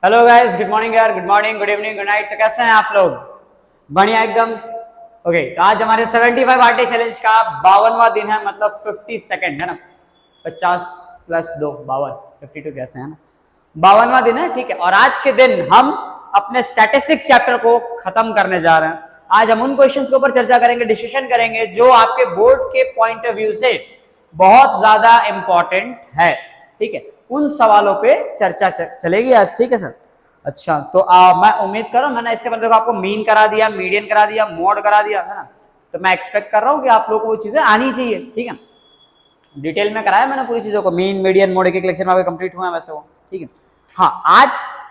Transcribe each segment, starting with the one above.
Hello guys, good morning यार, good morning, good evening, good night. तो कैसे हैं आप लोग? बढ़िया एकदम। ओके, तो आज हमारे 75 आरटी चैलेंज का 52वां दिन है, मतलब 50 सेकंड है ना, 50 प्लस 2 52, 52 कहते हैं ना, 52वां दिन है। ठीक है, और आज के दिन हम अपने स्टैटिस्टिक्स चैप्टर को खत्म करने जा रहे हैं। आज हम उन क्वेश्चंस के ऊपर चर्चा करेंगे, डिस्कशन करेंगे जो आपके बोर्ड के पॉइंट ऑफ व्यू से बहुत ज्यादा इंपॉर्टेंट है। ठीक है, उन सवालों पे चर्चा चलेगी आज। ठीक है सर। अच्छा, तो मैं उम्मीद कर रहा हूँ, मैंने इसके बाद देखो आपको मीन करा दिया, मीडियन करा दिया, मोड करा दिया है ना, तो मैं एक्सपेक्ट कर रहा हूँ कि आप लोगों को वो चीजें आनी चाहिए। ठीक है, डिटेल में कराया मैंने पूरी चीजों को, मीन मीडियन मोड एक लेक्चर में आपके कंप्लीट हुआ है वैसे वो। ठीक है, हाँ,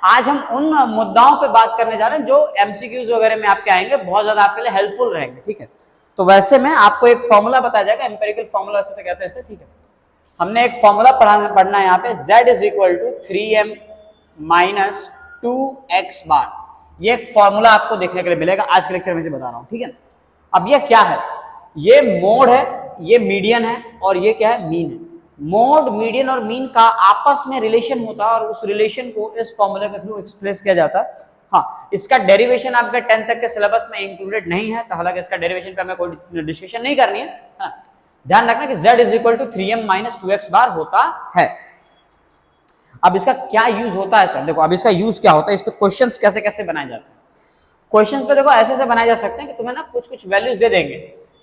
आज हम उन मुद्दाओं पे बात करने जा रहे हैं जो एमसीक्यूज वगैरह में आपके आएंगे, बहुत ज्यादा आपके लिए हेल्पफुल रहेंगे। ठीक है, तो वैसे में आपको एक फॉर्मूला बताया जाएगा, एम्पेरिकल फॉर्मूला वैसे तो कहते हैं इसे। ठीक है, हमने एक फॉर्मूला पढ़ना है यहाँ पे, z is equal to 3m minus 2x bar. ये एक फॉर्मूला आपको देखने के लिए मिलेगा, आज के लेक्चर में से बता रहा हूँ। ठीक है, अब ये क्या है? ये मोड है, ये मीडियन है, और ये क्या है? मीन है। मोड, मीडियन और मीन का आपस में रिलेशन होता है, और उस रिलेशन को इस फॉर्मूले के थ्रू एक्सप्रेस किया जाता है। हाँ, इसका डेरिवेशन आपके 10th तक के सिलेबस में इंक्लूडेड नहीं है, तो हालांकि इसका डेरिवेशन पे हमें कोई डिस्कशन नहीं करनी है। हाँ, ध्यान रखना कि z is equal to 3m minus 2x bar होता है। अब इसका क्या यूज होता है सर? देखो, अब इसका यूज क्या होता है, इस पे क्वेश्चंस कैसे कैसे बनाए जाते हैं। क्वेश्चंस पे देखो ऐसे बनाए जा सकते हैं कि तुम्हें ना कुछ कुछ वैल्यूज दे देंगे।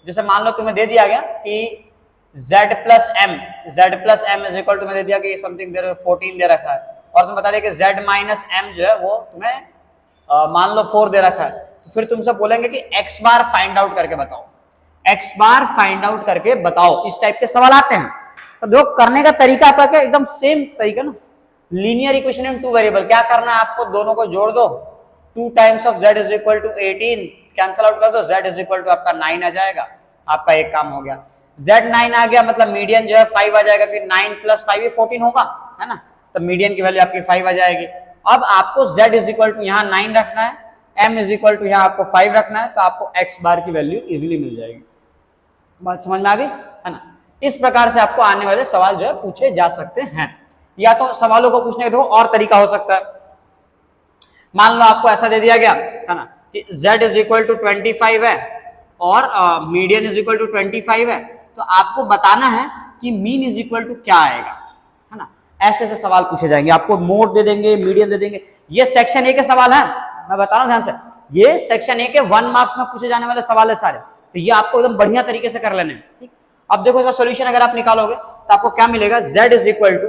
जैसे मान लो तुम्हें दे दिया गया कि z plus m is equal to, में दे दिया कि समथिंग 14 दे रखा है, और तुम बता दे कि z माइनस m जो है वो तुम्हें मान लो 4 दे रखा है। तो फिर तुमसे बोलेंगे कि x बार फाइंड आउट करके बताओ, x बार फाइंड आउट करके बताओ। इस टाइप के सवाल आते हैं। तो जो करने का तरीका आपका क्या, एकदम सेम तरीका ना, linear equation in two variable. क्या करना है आपको? दोनों को जोड़ दो, 2 times of z is equal to 18, cancel out कर दो, z इज इक्वल टू आपका 9 आ जाएगा। आपका एक काम हो गया। z 9 आ गया, मतलब मीडियन जो है 5 आ जाएगा, कि 9 प्लस 5 ये 14 होगा, है ना, तो मीडियन की वैल्यू आपकी 5 आ जाएगी। अब आपको z इज इक्वल टू यहाँ 9 रखना है, m इज इक्वल टू यहाँ आपको 5 रखना है, तो आपको x बार की वैल्यू इजिली मिल जाएगी। बात समझ में आ गई, है ना? इस प्रकार से आपको आने वाले सवाल जो है पूछे जा सकते हैं। या तो सवालों को पूछने का देखो और तरीका हो सकता है। मान लो आपको ऐसा दे दिया गया, है ना, कि z इज इक्वल टू 25 है और मीडियन इज इक्वल टू 25 है, तो आपको बताना है कि मीन इज इक्वल टू क्या आएगा, है ना। ऐसे ऐसे सवाल पूछे जाएंगे, आपको मोड दे देंगे, मीडियन दे देंगे। ये सेक्शन ए के सवाल है, मैं बता रहा हूं ध्यान से, ये सेक्शन ए के 1 मार्क्स में पूछे जाने वाले सवाल है सारे। तो ये आपको एकदम बढ़िया तरीके से कर लेने हैं। ठीक, अब देखो इसका सॉल्यूशन अगर आप निकालोगे तो आपको क्या मिलेगा? z is equal to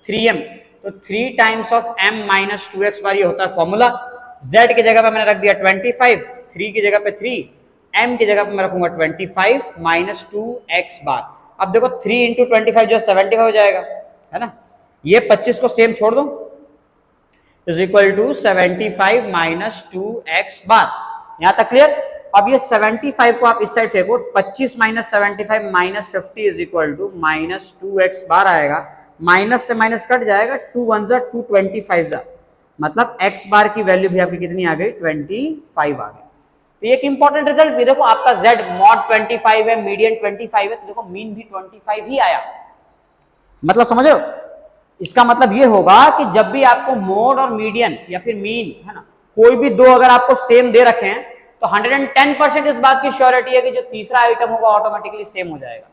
3m, तो 3 times of m minus 2x bar, ये होता है फॉर्मूला। z की जगह पे मैंने रख दिया 25, 3 की जगह पे 3, m की जगह पे मैं रखूंगा 25 माइनस 2x बार। अब देखो 3 इंटू 25 जो 75 हो जाएगा, है ना। ये 25 को सेम छोड़ दो, is equal to 75 minus 2x bar. यहां तक क्लियर? अब ये 75 को आप इस साइड फेंको, 25 minus 75 minus 50 is equal to minus 2x bar आएगा। माइनस से माइनस कट जाएगा, 2 1 जा 2, 25 जा, मतलब x बार की वैल्यू भी आपकी कितनी आ गई? 25 आ गई। तो एक इंपॉर्टेंट रिजल्ट भी देखो, आपका z मॉड 25 है, मीडियन 25 है, तो देखो मीन भी 25 ही आया। मतलब समझ रहे हो? इसका मतलब ये होगा कि जब भी आपको मोड और मीडियन या फिर मीन, है ना, कोई भी दो अगर आपको सेम दे रखे हैं, तो 110% इस बात की श्योरिटी है कि जो तीसरा आइटम होगा ऑटोमेटिकली सेम हो जाएगा।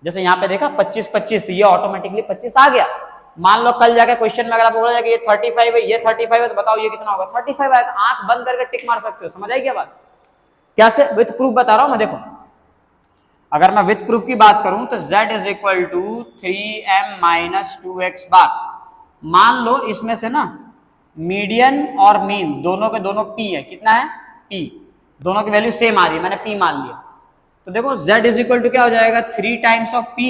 जैसे यहाँ पे देखा 25 25, तो ये ऑटोमेटिकली 25 आ गया। मान लो कल जाके क्वेश्चन में अगर आपको बोला जाए कि ये 35 है, ये 35 है, तो बताओ ये कितना होगा? 35 आएगा। आंख बंद करके टिक मार सकते हो। समझ आई क्या बात? कैसे? विथ प्रूफ बता रहा हूं मैं। देखो, अगर मैं विथ प्रूफ की बात करूं तो z is equal to 3m minus 2x bar. मान लो इसमें से ना मीडियन और मीन दोनों के दोनों p है। कितना है? p। दोनों की वैल्यू सेम आ रही है, मैंने p मान लिया। तो देखो z इज इक्वल टू क्या हो जाएगा? 3 times of p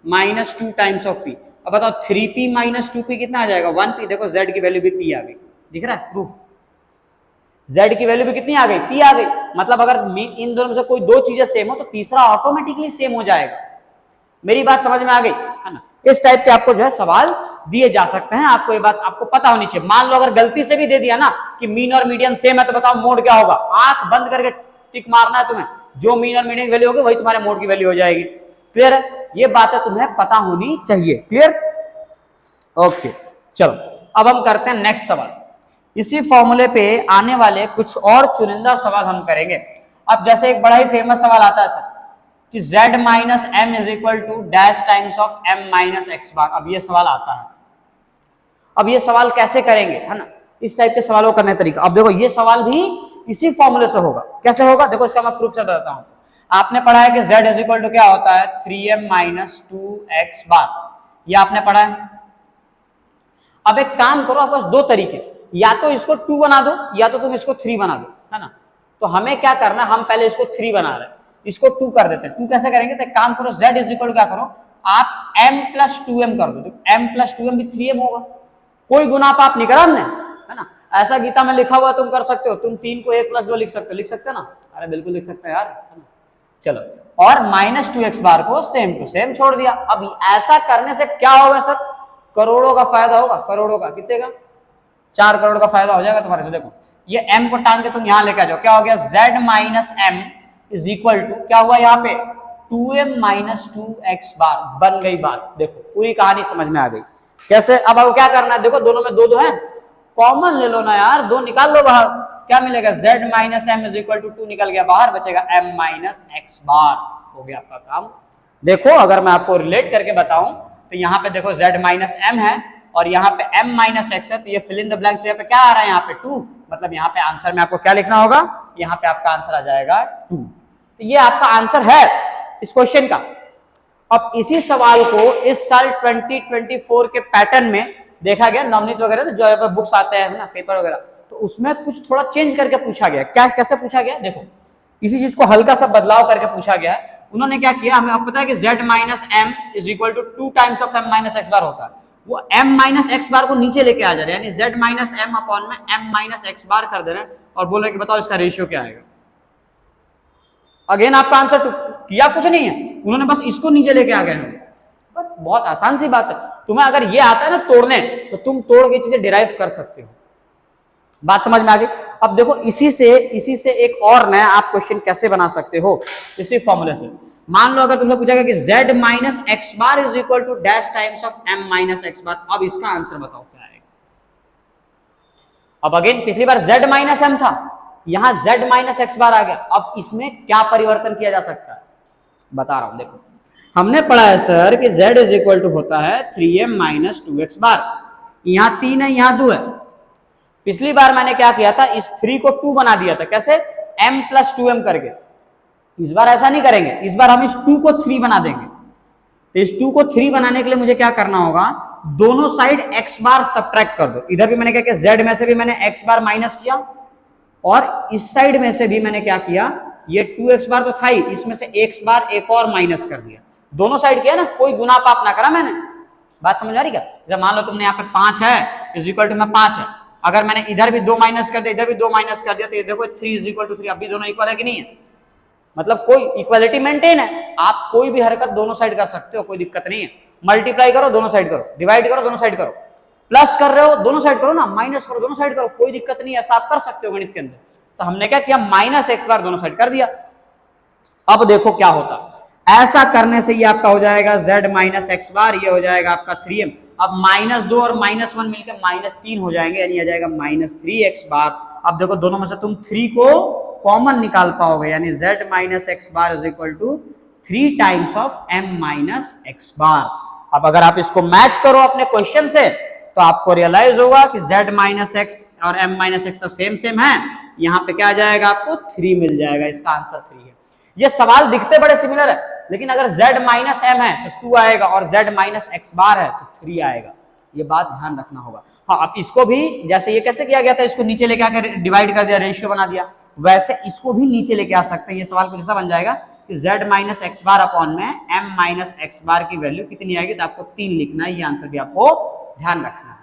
minus 2 times of p। अब बताओ 3p माइनस 2p कितना आ जाएगा? 1p। देखो z की वैल्यू भी p आ गई, दिख रहा है? प्रूफ। z की वैल्यू भी कितनी आ गई? p आ गई। मतलब अगर इन दोनों में से कोई दो चीजें सेम हो तो तीसरा ऑटोमेटिकली सेम हो जाएगा। मेरी बात समझ में आ गई, है ना? इस टाइप के आपको जो है सवाल दिए जा सकते हैं। आपको ये बात आपको पता होनी चाहिए। मान लो अगर गलती से भी दे दिया ना कि मीन और मीडियन सेम है, तो बताओ मोड क्या होगा? आंख बंद करके टिक मारना है तुम्हें, जो मीन और मीडियन की वैल्यू होगी वही तुम्हारे मोड की वैल्यू हो जाएगी। क्लियर है? ये बातें तुम्हें पता होनी चाहिए। क्लियर? ओके, चलो अब हम करते हैं नेक्स्ट सवाल। इसी फॉर्मूले पे आने वाले कुछ और चुनिंदा सवाल हम करेंगे। अब जैसे एक बड़ा ही फेमस सवाल आता है सर कि z minus M is equal to dash times of m minus X bar. अब ये सवाल आता है, अब ये सवाल कैसे करेंगे, है ना, इस टाइप के सवालों करने तरीका। अब देखो ये सवाल भी इसी फॉर्मूले से होगा। कैसे होगा देखो, इसका मैं प्रूफ से बताता हूं। आपने पढ़ा है कि z इज इक्वल टू क्या होता है 3m माइनस 2x बार, ये आपने पढ़ा है। अब एक काम करो, आपके पास दो तरीके, या तो इसको 2 बना दो या तो तुम इसको 3 बना दो, है ना। तो हमें क्या करना है, हम पहले इसको 3 बना रहे हैं, इसको 2 कर देते हैं। 2 कैसे करेंगे, तो एक काम करो, z इज इक्वल टू क्या करो, आप m प्लस 2m कर दो, तो m प्लस 2m भी 3m होगा। कोई गुना पाप नहीं करा हमने, है ना। ऐसा गीता में लिखा हुआ तुम कर सकते हो, तुम 3 को 1 प्लस 2 लिख सकते हो ना, अरे बिल्कुल लिख सकते हैं यार, है ना। चलो, और माइनस 2x बार को सेम टू सेम छोड़ दिया। अब ऐसा करने से क्या होगा सर, करोड़ों का फायदा होगा, करोड़ों का, कितने का, 4 करोड़ का फायदा हो जाएगा तुम्हारे। तो देखो ये m को टांग के तुम यहां लेकर जाओ, क्या हो गया z minus m is equal to क्या हुआ यहाँ पे 2m माइनस 2x बार, बन गई बात। देखो पूरी कहानी समझ में आ गई कैसे। अब क्या करना है, देखो दोनों में दो दो है, कॉमन ले लो ना यार, 2 निकाल लो बाहर, क्या मिलेगा z minus M is equal to 2 निकल गया बाहर, बचेगा m माइनस एक्स बार। हो गया आपका काम। देखो अगर मैं आपको रिलेट करके बताऊं तो यहाँ पे देखो z माइनस एम है और यहाँ पे m माइनस एक्स है, तो ये फिल इन द ब्लैंक्स, यहाँ पे क्या आ रहा है, यहाँ पे 2, मतलब यहाँ पे आंसर में आपको क्या लिखना होगा, यहाँ पे आपका आंसर आ जाएगा 2। तो ये आपका आंसर है इस क्वेश्चन का। अब इसी सवाल को इस साल 2024 के पैटर्न में देखा गया, नवनीत वगैरह जो यहाँ पे बुक्स आते हैं ना, पेपर वगैरह, तो उसमें कुछ थोड़ा चेंज करके पूछा गया। क्या कैसे पूछा गया, देखो इसी चीज को हल्का सा बदलाव करके पूछा गया है। उन्होंने क्या किया, हमें अब पता है कि z minus M is equal to 2 times of m minus X bar होता है, वो m माइनस एक्स बार को नीचे लेके आ जा रहे हैं, यानी z माइनस एम अपॉन में m माइनस एक्स बार कर दे रहे हैं और बोल रहे कि बताओ इसका रेशियो क्या आएगा। अगेन आपका आंसर किया कुछ नहीं है, उन्होंने बस इसको नीचे लेके आ गए हैं। बहुत आसान सी बात है, तुम्हें अगर ये आता है ना तोड़ने, तो तुम तोड़ के चीजें डिराइव कर सकते हो। बात समझ में आ गई। अब देखो इसी से एक और नया आप क्वेश्चन कैसे बना सकते हो, इसी फॉर्मूले से। मान लो अगर तुमसे पूछा कि z minus X bar is equal to dash times of m minus X bar, अब इसका आंसर बताओ क्या आएगा। अब अगेन पिछली बार z माइनस m था, यहां z माइनस एक्स बार आ गया। अब इसमें क्या परिवर्तन किया जा सकता है, बता रहा हूं। देखो हमने पढ़ा है सर कि z इज इक्वल टू होता है 3m माइनस 2x बार, यहां 3 है यहां 2 है। पिछली बार मैंने क्या किया था, इस 3 को 2 बना दिया था, कैसे, m प्लस 2m करके। इस बार ऐसा नहीं करेंगे, इस बार हम इस 2 को 3 बना देंगे। तो इस 2 को 3 बनाने के लिए मुझे क्या करना होगा, दोनों साइड x बार सब्ट्रैक्ट कर दो। इधर भी मैंने क्या किया, z में से भी मैंने x बार माइनस किया और इस साइड में से भी मैंने क्या किया, ये 2x बार तो था ही, इसमें से x बार एक और माइनस कर दिया। दोनों साइड किया ना, कोई गुना पाप ना करा मैंने। बात समझ आ रही क्या। जब मान लो तुमने यहाँ पे 5 है इज इक्वल टू में 5 है, अगर मैंने इधर भी 2 माइनस कर दिया, इधर भी 2 माइनस कर दिया, तो ये देखो 3 इज इक्वल टू 3, अभी दोनों इक्वल है कि नहीं है, मतलब कोई इक्वालिटी मेंटेन है। आप कोई भी हरकत दोनों साइड कर सकते हो, कोई दिक्कत नहीं है। मल्टीप्लाई करो दोनों साइड करो, डिवाइड करो दोनों साइड करो, प्लस कर रहे हो दोनों साइड करो ना, माइनस करो दोनों साइड करो, कोई दिक्कत नहीं है, ऐसा आप कर सकते हो गणित के अंदर। तो हमने क्या किया, माइनस एक्स बार दोनों साइड कर दिया। अब देखो क्या होता, ऐसा करने से ये आपका हो जाएगा z माइनस एक्स बार, ये हो जाएगा आपका 3m। अब -2 और -1 मिलकर -3 हो जाएंगे, यानी आ जाएगा -3x बार। अब देखो दोनों में से तुम 3 को कॉमन निकाल पाओगे, यानी z minus X bar is equal to 3 times of m minus X bar. अब अगर आप इसको मैच करो अपने क्वेश्चन से, तो आपको रियलाइज होगा कि z माइनस एक्स और m माइनस एक्स तो सेम है, यहाँ पे क्या आ जाएगा, आपको 3 मिल जाएगा। इसका आंसर 3 है। ये सवाल दिखते बड़े सिमिलर है, लेकिन अगर z माइनस m है तो 2 आएगा और z माइनस एक्स बार है तो 3 आएगा। ये बात ध्यान रखना होगा। हाँ, अब इसको भी जैसे ये कैसे किया गया था, इसको नीचे लेके आकर डिवाइड कर दिया, रेशियो बना दिया, वैसे इसको भी नीचे लेके आ सकते हैं। ये सवाल कुछ ऐसा बन जाएगा कि z minus X bar upon में m माइनस एक्स बार की वैल्यू कितनी आएगी, तो आपको 3 लिखना है। ये आंसर भी आपको ध्यान रखना है।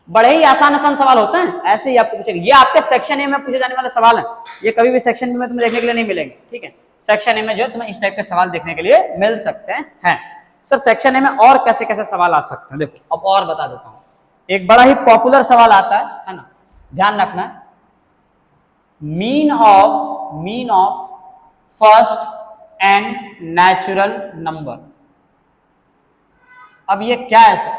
बड़े ही आसान सवाल होते हैं, ऐसे ही आपको पूछेंगे। ये आपके सेक्शन ए में पूछे जाने वाले सवाल हैं, ये कभी भी सेक्शन बी में तुम्हें देखने के लिए नहीं मिलेंगे, ठीक है। सेक्शन ए में जो है तुम्हें इस टाइप के सवाल देखने के लिए मिल सकते हैं। सर सेक्शन ए में और कैसे कैसे सवाल आ सकते हैं, देखो अब और बता देता हूं। एक बड़ा ही पॉपुलर सवाल आता है ना, ध्यान रखना, mean of first and natural number. अब ये क्या है sir,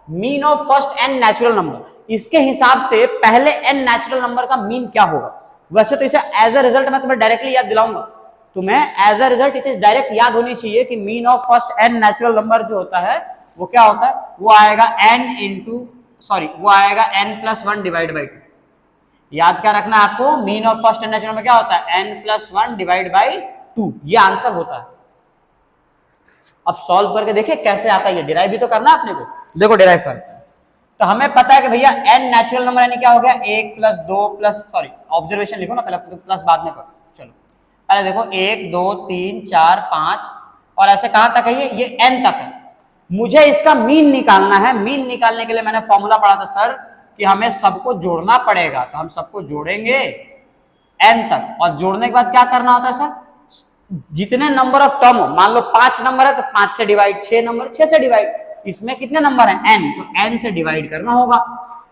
mean of first n natural number, इसके हिसाब से पहले n नेचुरल नंबर का मीन क्या होगा। वैसे तो इसे एज अ रिजल्ट मैं तुम्हें डायरेक्टली याद दिलाऊंगा, तुम्हें as a result it is direct याद होनी चाहिए कि mean of first n natural number जो होता है वो क्या होता है, वो आएगा n+1 डिवाइड बाई 2। याद क्या रखना है आपको, mean of first n natural में क्या होता है, n+1 डिवाइड बाई 2, ये आंसर होता है। अब सॉल्व करके देखिए कैसे आता है, ये डिराइव भी तो करना है अपने को। देखो डिराइव करते हैं, तो हमें पता है कि भैया n नेचुरल नंबर यानी क्या हो गया, 1+2 ऑब्जर्वेशन लिखो ना पहले, प्लस बाद में करो। चलो पहले देखो 1 2 3 4 5 और ऐसे कहां तक है, ये n तक है। मुझे इसका मीन निकालना है। मीन निकालने के लिए मैंने फॉर्मूला पढ़ा था सर कि हमें सबको जोड़ना पड़ेगा, तो हम सबको जोड़ेंगे n तक, और जोड़ने के बाद क्या करना होता है सर, जितने नंबर ऑफ टर्म हो, मान लो 5 नंबर है तो 5 से डिवाइड, 6 नंबर 6 से डिवाइड, इसमें कितने नंबर हैं n, तो n से डिवाइड करना होगा।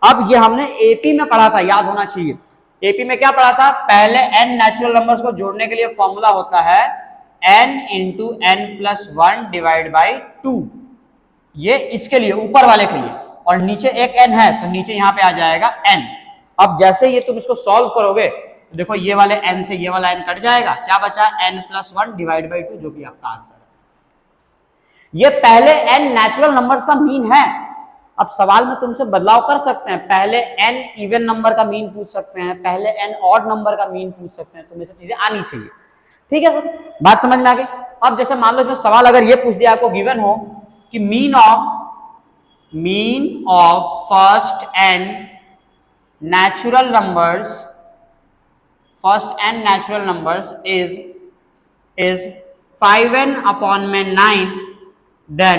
अब ये हमने एपी में पढ़ा था, याद होना चाहिए। एपी में क्या पढ़ा था, पहले n नेचुरल नंबर्स को जोड़ने के लिए फॉर्मूला होता है n × n+1 डिवाइड बाई 2, ये इसके लिए ऊपर वाले के लिए, और नीचे एक n है तो नीचे यहां पे आ जाएगा n। अब जैसे ये तुम इसको सॉल्व करोगे तो देखो ये वाले n से ये वाला n कट जाएगा, क्या बचा, n+1 डिवाइड बाई 2, जो कि आपका आंसर है। ये पहले n नेचुरल नंबर्स का मीन है। अब सवाल में तुमसे बदलाव कर सकते हैं, पहले n इवन नंबर का मीन पूछ सकते हैं, पहले n ऑड नंबर का मीन पूछ सकते हैं, तुम्हें सब चीजें आनी चाहिए। ठीक है सर, बात समझ में आ गई। अब जैसे मान लो इसमें सवाल अगर ये पूछ दिया आपको, गिवन हो कि mean of first n natural numbers is 5n/9, then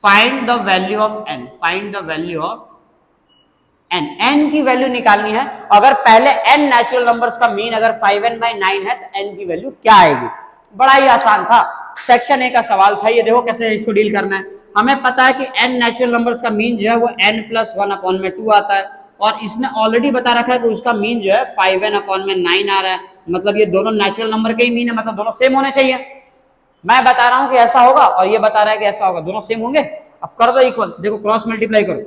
find the value of n की वैल्यू निकालनी है। अगर पहले n नेचुरल नंबर्स का मीन अगर 5n/9 है तो n की वैल्यू क्या आएगी। बड़ा ही आसान था, सेक्शन ए का सवाल था ये। देखो कैसे इसको डील करना है। हमें पता है कि n नेचुरल नंबर्स का मीन जो है वो n+1/2 आता है, और इसने ऑलरेडी बता रखा है कि उसका मीन जो है 5n/9 आ रहा है। मतलब ये दोनों नेचुरल नंबर के ही मीन है, मतलब दोनों सेम होने चाहिए। मैं बता रहा हूं कि ऐसा होगा और ये बता रहा है कि ऐसा होगा, दोनों सेम होंगे। अब कर दो इक्वल, देखो क्रॉस मल्टीप्लाई करो,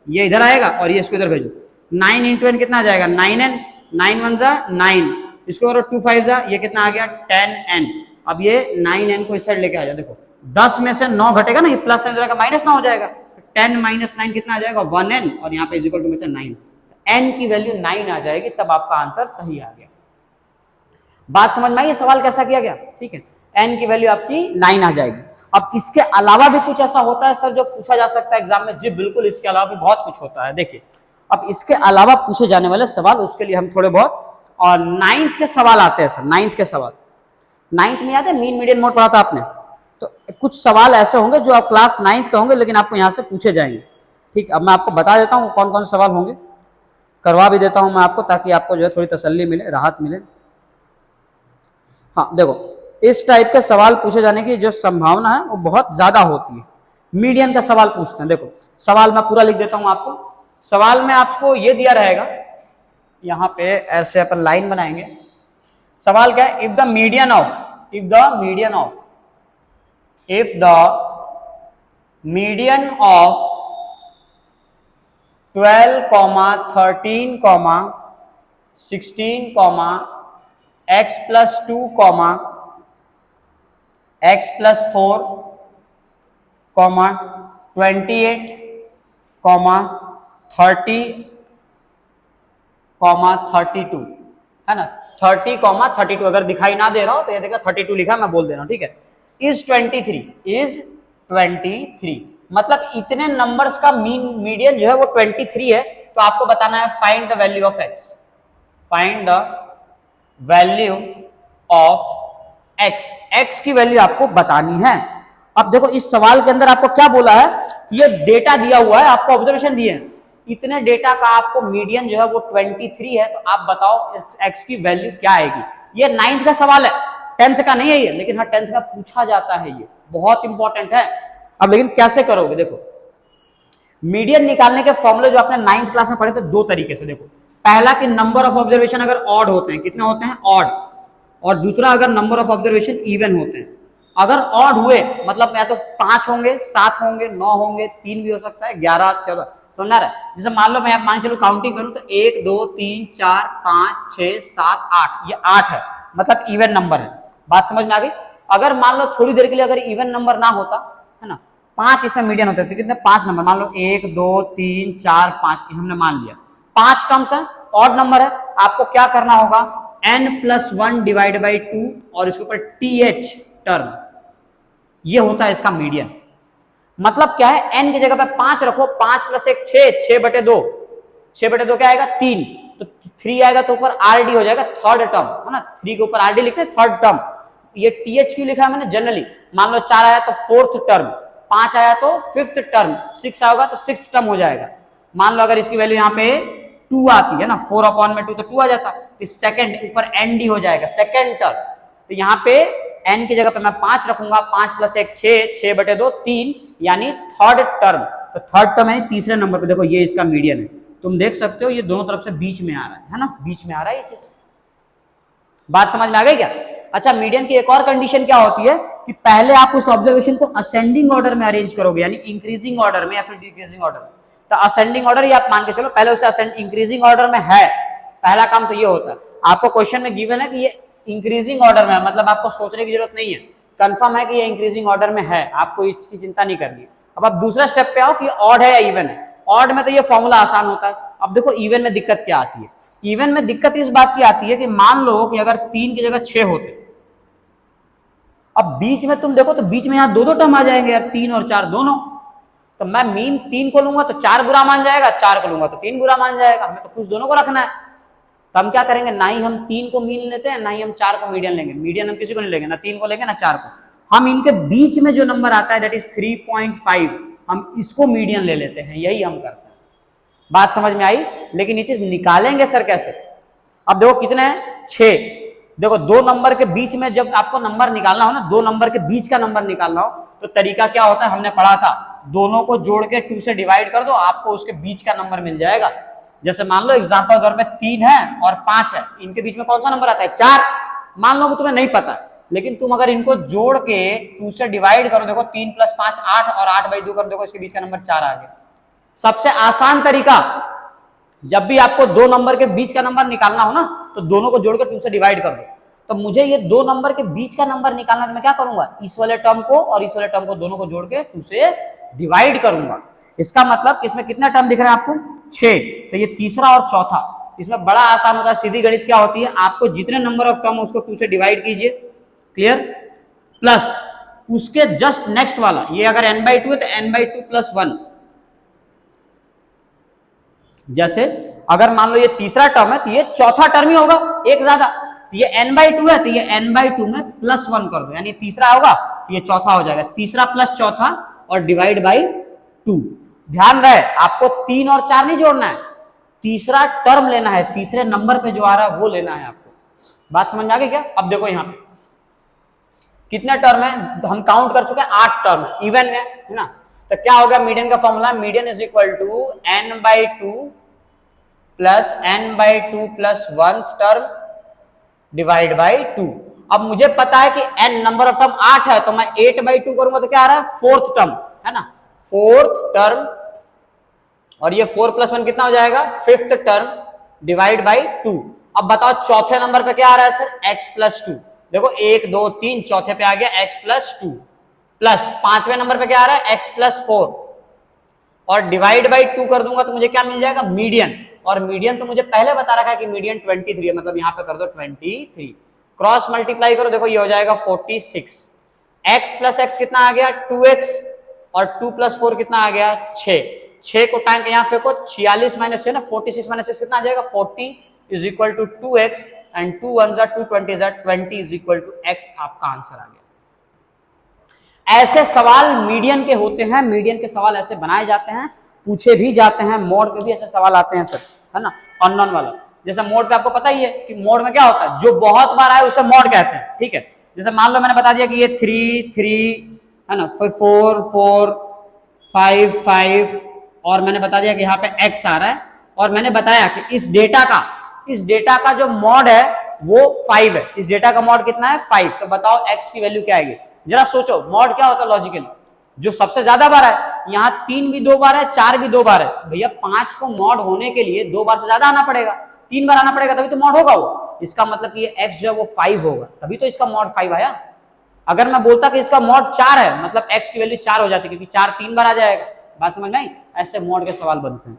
ये इधर आएगा और ये इसको इधर भेजो। 9 × n कितना आ जाएगा, 9n, 9 1 जा 9, इसको करो 2 5 जा, ये कितना आ गया 10n। अब ये 9n को इस साइड लेके आ जाओ, देखो 10 में से 9 घटेगा ना, ये प्लस हो जाएगा, माइनस 9 हो जाएगा, 10 - 9 कितना आ जाएगा 1n, और यहाँ पे इक्वल टू में 9, n की वैल्यू 9 आ जाएगी, तब आपका आंसर सही आ गया। बात समझ में आई, ये सवाल कैसा किया गया। ठीक है, n की वैल्यू आपकी 9 आ जाएगी। अब इसके अलावा भी कुछ ऐसा होता है सर जो पूछा जा सकता है एग्जाम में। जी बिल्कुल, इसके अलावा भी बहुत कुछ होता है। देखिए अब इसके अलावा पूछे जाने वाले सवाल, उसके लिए हम थोड़े बहुत और 9th के सवाल आते हैं सर। 9th के सवाल, 9th में याद है मीन मीडियन मोड पढ़ा था आपने, तो कुछ सवाल ऐसे होंगे जो आप क्लास 9th के होंगे, लेकिन आपको यहाँ से पूछे जाएंगे। ठीक, अब मैं आपको बता देता हूँ कौन कौन से सवाल होंगे, करवा भी देता हूँ मैं आपको, ताकि आपको जो है थोड़ी तसल्ली मिले, राहत मिले। हाँ देखो, इस टाइप के सवाल पूछे जाने की जो संभावना है वो बहुत ज्यादा होती है। मीडियन का सवाल पूछते हैं। देखो सवाल मैं पूरा लिख देता हूं आपको। सवाल में आपको ये दिया रहेगा, यहां पे ऐसे अपन लाइन बनाएंगे। सवाल क्या है, if the median of 12, 13, 16, x+2, x+4, 28, 30, 32 है ना। 30, 32 अगर दिखाई ना दे रहा हो तो ये देखा 32 लिखा, मैं बोल दे रहा हूं। ठीक है, इज 23 मतलब इतने नंबर्स का मीडियन जो है वो 23 है। तो आपको बताना है find the value of x, find the value of x की वैल्यू आपको बतानी है। अब देखो इस सवाल के अंदर आपको क्या बोला है, ये डेटा दिया हुआ है, आपको ऑब्जर्वेशन दिए हैं, इतने डेटा का आपको मीडियन जो है वो 23 है। तो आप बताओ x की वैल्यू क्या आएगी। ये 9th का सवाल है, 10th का नहीं है ये, लेकिन हाँ 10th का पूछा जाता है, ये बहुत इंपॉर्टेंट है। अब लेकिन कैसे करोगे, देखो मीडियन निकालने के फॉर्मूले जो आपने 9th क्लास में पढ़े थे, दो तरीके से। देखो पहला कि नंबर ऑफ ऑब्जर्वेशन अगर ऑड होते हैं, कितने होते हैं ऑड, और दूसरा अगर नंबर ऑफ ऑब्जर्वेशन इवन होते हैं। अगर ऑड हुए मतलब या तो 5 होंगे, 7 होंगे, 9 होंगे, 3 भी हो सकता है, 11, 14, समझना रहा है। जैसे मान लो मैं मान चलो काउंटिंग करूं तो 1 2 3 4 5 6 7 8, ये 8 है, मतलब इवन नंबर है। बात समझ में आ गई। अगर मान लो थोड़ी देर के लिए अगर इवन नंबर ना होता है ना, 5 इसमें मीडियन होते, तो कितने 5 नंबर, मान लो 1 2 3 4 5 हमने मान लिया, 5 टर्म्स है, ऑड नंबर है। आपको क्या करना होगा, n+1 डिवाइड बाई 2 और इसके ऊपर th टर्म, ये होता है इसका मीडियन। मतलब क्या है, n की जगह पे 5 रखो, 5 + 1 6, 6/2, 6/2 क्या आएगा 3, तो 3 आएगा तो ऊपर rd हो जाएगा, थर्ड टर्म है ना, 3 के ऊपर rd लिखते हैं, थर्ड टर्म। ये th क्यों लिखा है मैंने, जनरली मान लो 4 आया तो फोर्थ टर्म, 5 आया तो फिफ्थ टर्म, 6 आएगा तो सिक्स्थ टर्म हो जाएगा। मान लो अगर इसकी वैल्यू यहाँ पे 2 आती है ना, 4/2 तो 2 आ जाता, तो सेकंड ऊपर nd हो जाएगा, सेकंड टर्म। तो यहाँ पे n की जगह पे मैं 5 रखूंगा, 5 + 1 6, 6/2 3, यानी थर्ड टर्म। तो थर्ड टर्म यानी तीसरे नंबर पे, देखो ये इसका मीडियन है, तुम देख सकते हो ये दोनों तरफ से बीच में आ रहा है ना, बीच में आ रहा है ये चीज। बात समझ में आ गई क्या। अच्छा, मीडियन की एक और कंडीशन क्या होती है कि पहले आप उस ऑब्जर्वेशन को असेंडिंग ऑर्डर में अरेंज करोगे, यानी इंक्रीजिंग ऑर्डर में या फिर डिक्रीजिंग ऑर्डर में। तो असेंडिंग ऑर्डर ही आप मान के चलो, पहले उसे इंक्रीजिंग ऑर्डर में है, पहला काम तो ये होता है। आपको क्वेश्चन में गिवन है कि ये इंक्रीजिंग ऑर्डर में है, मतलब आपको सोचने की जरूरत नहीं है, कंफर्म है कि ये इंक्रीजिंग ऑर्डर में है, आपको इसकी चिंता नहीं करनी है। अब आप दूसरा स्टेप पे आओ कि ऑड है या इवन है। ऑड में तो ये फॉर्मूला आसान होता है। अब देखो इवन में दिक्कत क्या आती है, इवन में दिक्कत इस बात की आती है कि मान लो कि अगर 3 की जगह 6 होते, अब बीच में तुम देखो तो बीच में यहां 2 टर्म आ जाएंगे यार, 3 और 4 दोनों। तो मैं मीन 3 को लूंगा तो 4 बुरा मान जाएगा, 4 को लूंगा तो 3 बुरा मान जाएगा, हमें तो खुश दोनों को रखना है। तो हम क्या करेंगे, ना ही हम 3 को मीन लेते हैं, ना ही हम 4 को मीडियन लेंगे। मीडियन हम किसी को नहीं लेंगे, ना 3 को लेंगे ना 4 को। हम इनके बीच में जो नंबर आता है दैट इज 3.5, हम इसको मीडियन ले लेते हैं, यही हम करते हैं। बात समझ में आई। लेकिन ये चीज निकालेंगे सर कैसे। अब देखो कितने हैं, 6। देखो 2 नंबर के बीच में जब आपको नंबर निकालना हो ना, 2 नंबर के बीच का नंबर निकालना हो, तो तरीका क्या होता है, हमने पढ़ा था, दोनों को जोड़ के 2 से डिवाइड कर दो, आपको उसके बीच का नंबर मिल जाएगा। जैसे मान लो एग्जांपल के तौर पे 3 है और 5 है, इनके बीच में कौन सा नंबर आता है, 4। मान लो कि तुम्हें नहीं पता, लेकिन तुम अगर इनको जोड़ के 2 से डिवाइड करो, देखो 3 + 5 8 और 8/2 कर, देखो इसके बीच का नंबर 4 आ गया। सबसे आसान तरीका, जब भी आपको 2 नंबर के बीच का नंबर निकालना हो ना, तो दोनों को जोड़कर 2 से डिवाइड कर दो। तो मुझे ये 2 नंबर के बीच का नंबर निकालना, तो मैं क्या करूंगा, इस वाले टर्म को और इस वाले टर्म को दोनों को जोड़ के 2 से डिवाइड करूंगा। इसका मतलब इसमें कितना टर्म दिख रहा है आपको, 6। तो ये तीसरा और चौथा, इसमें बड़ा आसान होता है। सीधी गणित क्या होती है, आपको जितने नंबर ऑफ टर्म उसको 2 से डिवाइड कीजिए, क्लियर, प्लस उसके जस्ट नेक्स्ट वाला, ये अगर n/2 है तो n/2 + 1। जैसे अगर मान लो ये तीसरा टर्म है तो ये चौथा टर्म ही होगा, एक ज्यादा। तो ये n/2 है तो ये n/2 में +1 कर दो, यानी तीसरा होगा तो ये चौथा हो जाएगा, तीसरा प्लस चौथा और डिवाइड बाई 2। ध्यान रहे आपको 3 और 4 नहीं जोड़ना है, तीसरा टर्म लेना है, तीसरे नंबर पे जो आ रहा है वो लेना है आपको। बात समझ में आ गई क्या। अब देखो यहाँ पे कितने टर्म है, हम काउंट कर चुके हैं, 8 टर्म है, इवन में है ना। तो क्या होगा, मीडियन का formula, median is equal to n/2 plus n/2 plus 1th term divide by 2। अब मुझे पता है कि n नंबर ऑफ टर्म 8 है, तो मैं 8/2 करूंगा तो क्या आ रहा है, 4th टर्म है ना, 4th टर्म, और ये 4 + 1 कितना हो जाएगा, 5th टर्म डिवाइड बाई 2। अब बताओ चौथे नंबर पे क्या आ रहा है सर, x + 2। देखो 1 2 3, चौथे पे आ गया x + 2, प्लस 5वें नंबर पे क्या आ रहा है, x + 4, और डिवाइड बाई 2 कर दूंगा तो मुझे क्या मिल जाएगा, मीडियन। और मीडियन तो मुझे पहले बता रखा है कि मीडियन 23 है, मतलब यहां पे कर दो 23, क्रॉस मल्टीप्लाई करो, देखो ये हो जाएगा 46। x + x कितना आ गया, 2x, और 2 + 4 कितना आ गया, 6 को टाइम के यहां फेंको, 46 - 6 ना, 46 - 6 कितना आ जाएगा, 40 = 2x, एंड 2 1 = 2 20 = 20 = x। आपका आंसर आ गया। ऐसे सवाल मीडियन के होते हैं, मीडियन के सवाल ऐसे बनाए जाते हैं, पूछे भी जाते हैं, मोड पे भी ऐसे सवाल आते हैं सर, है ना, अननोन वाला। जैसे मोड पे आपको पता ही है कि मोड में क्या होता है, जो बहुत बार आए उसे मोड कहते हैं, ठीक है। जैसे मान लो मैंने बता दिया कि ये 3 3 है ना, 4 4 5 5, और मैंने बता दिया कि यहाँ पे x आ रहा है, और मैंने बताया कि इस डेटा का जो मॉड है वो 5 है। इस डेटा का मॉड कितना है, 5। तो बताओ x की वैल्यू क्या आएगी। जरा सोचो मॉड क्या होता है लॉजिकली, जो सबसे ज्यादा बार है, यहाँ 3 भी 2 बार है, 4 भी 2 बार है, भैया 5 को मॉड होने के लिए 2 बार से ज्यादा आना पड़ेगा, 3 बार आना पड़ेगा तभी तो मॉड होगा वो। इसका मतलब कि ये x जो है वो 5 होगा, तभी तो इसका मॉड 5 आया। अगर मैं बोलता कि इसका मॉड 4 है, मतलब x की वैल्यू 4 हो जाती, क्योंकि 4 3 बार आ जाएगा। बात समझ में आई? ऐसे मॉड के सवाल बनते हैं।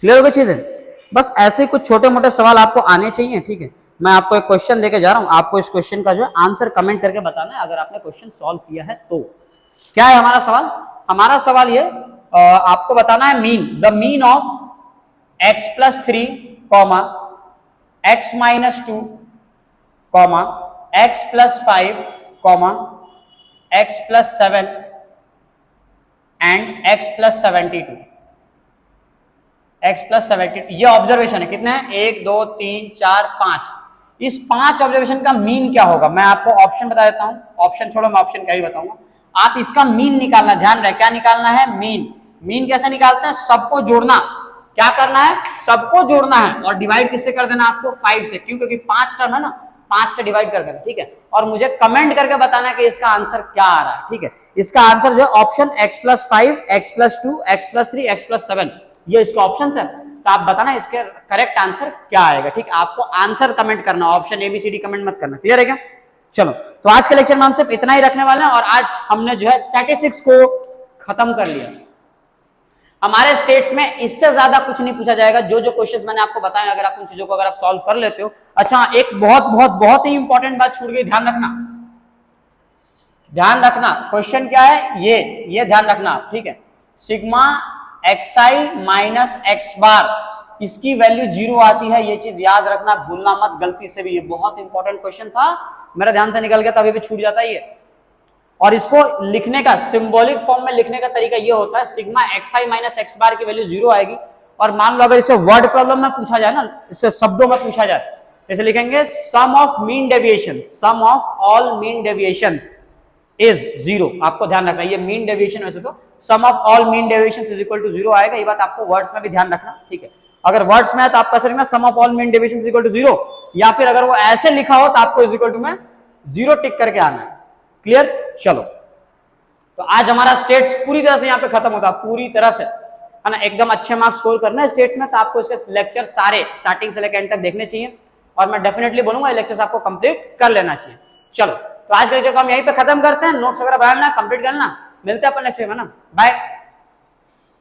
क्लियर हो गई चीजें? बस ऐसे कुछ छोटे मोटे सवाल आपको आने चाहिए, ठीक है। मैं आपको एक क्वेश्चन देके जा रहा हूं, आपको इस क्वेश्चन का जो है आंसर कमेंट करके बताना है अगर आपने क्वेश्चन सॉल्व किया है तो। क्या है हमारा सवाल? हमारा सवाल ये आपको बताना है mean, the mean of x+3, x-2, x+5, x+7 and x+72। x+72 ये ऑब्जर्वेशन है, कितने हैं? 1 2 3 4 5। इस 5 ऑब्जर्वेशन का मीन क्या होगा? मैं आपको ऑप्शन बता देता हूं, ऑप्शन छोड़ो मैं ऑप्शन क्या ही बताऊंगा। आप इसका मीन निकालना, ध्यान रहे क्या निकालना है? मीन। मीन कैसे निकालते हैं? सबको जोड़ना। क्या करना है? सबको जोड़ना है और डिवाइड किससे कर देना आपको? 5 से। क्यों? क्योंकि 5 टर्म है ना, 5 से डिवाइड कर देना, ठीक है। और मुझे कमेंट करके बताना है कि इसका आंसर क्या आ रहा है, ठीक है। इसका आंसर जो है option x+5, x+2, x+3, x+7, ये इसका ऑप्शन है। तो आप बताना इसके करेक्ट आंसर क्या आएगा, ठीक है। आपको आंसर कमेंट करना, ऑप्शन ABCD कमेंट मत करना। क्लियर है क्या? चलो, तो आज के लेक्चर में हम सिर्फ इतना ही रखने वाले हैं और आज हमने जो है स्टैटिस्टिक्स को खत्म कर लिया। हमारे स्टेट्स में इससे ज्यादा कुछ नहीं पूछा जाएगा। जो जो क्वेश्चंस मैंने आपको बताए, अगर आप उन चीजों को अगर आप सॉल्व कर लेते हो। अच्छा, एक बहुत बहुत बहुत ही इंपॉर्टेंट बात छूट गई, ध्यान रखना, ध्यान रखना। क्वेश्चन क्या है? ये ध्यान रखना, ठीक है। सिग्मा xi माइनस x बार, इसकी वैल्यू 0 आती है, ये चीज याद रखना, भूलना मत गलती से भी। ये बहुत इंपॉर्टेंट क्वेश्चन था, मेरा ध्यान से निकल गया था, अभी भी छूट जाता है ये। और इसको लिखने का, सिंबॉलिक फॉर्म में लिखने का तरीका ये होता है, सिग्मा xi माइनस x बार की वैल्यू 0 आएगी। और मान लो अगर इसे वर्ड प्रॉब्लम में पूछा जाए ना, इसे शब्दों में पूछा जाए, जैसे लिखेंगे sum of mean deviation, sum of all mean deviations is 0। आपको ध्यान रखना, ये मीन डेविएशन, वैसे तो sum of all mean deviations is equal to 0 आएगा। ये बात आपको वर्ड्स में भी ध्यान रखना, ठीक है। अगर वर्ड्स में है तो आप कह सकते हैं sum of all mean deviations is equal to 0, या फिर अगर वो ऐसे लिखा हो तो आपको इज इक्वल टू में 0 टिक करके आना है। क्लियर? चलो, तो आज हमारा स्टेट्स पूरी तरह से यहाँ पे खत्म होता है, पूरी तरह से, है ना। एकदम अच्छे मार्क्स स्कोर करना है स्टेट्स में, तो आपको इसके लेक्चर सारे स्टार्टिंग से लेकर एंड तक देखने चाहिए। और मैं डेफिनेटली बोलूंगा ये लेक्चर्स आपको कंप्लीट कर लेना चाहिए। चलो, तो आज के लेक्चर को हम यहीं पे खत्म करते हैं। नोट्स वगैरह बनाना, कंप्लीट करना, मिलते हैं अपन नेक्स्ट में ना। बाय।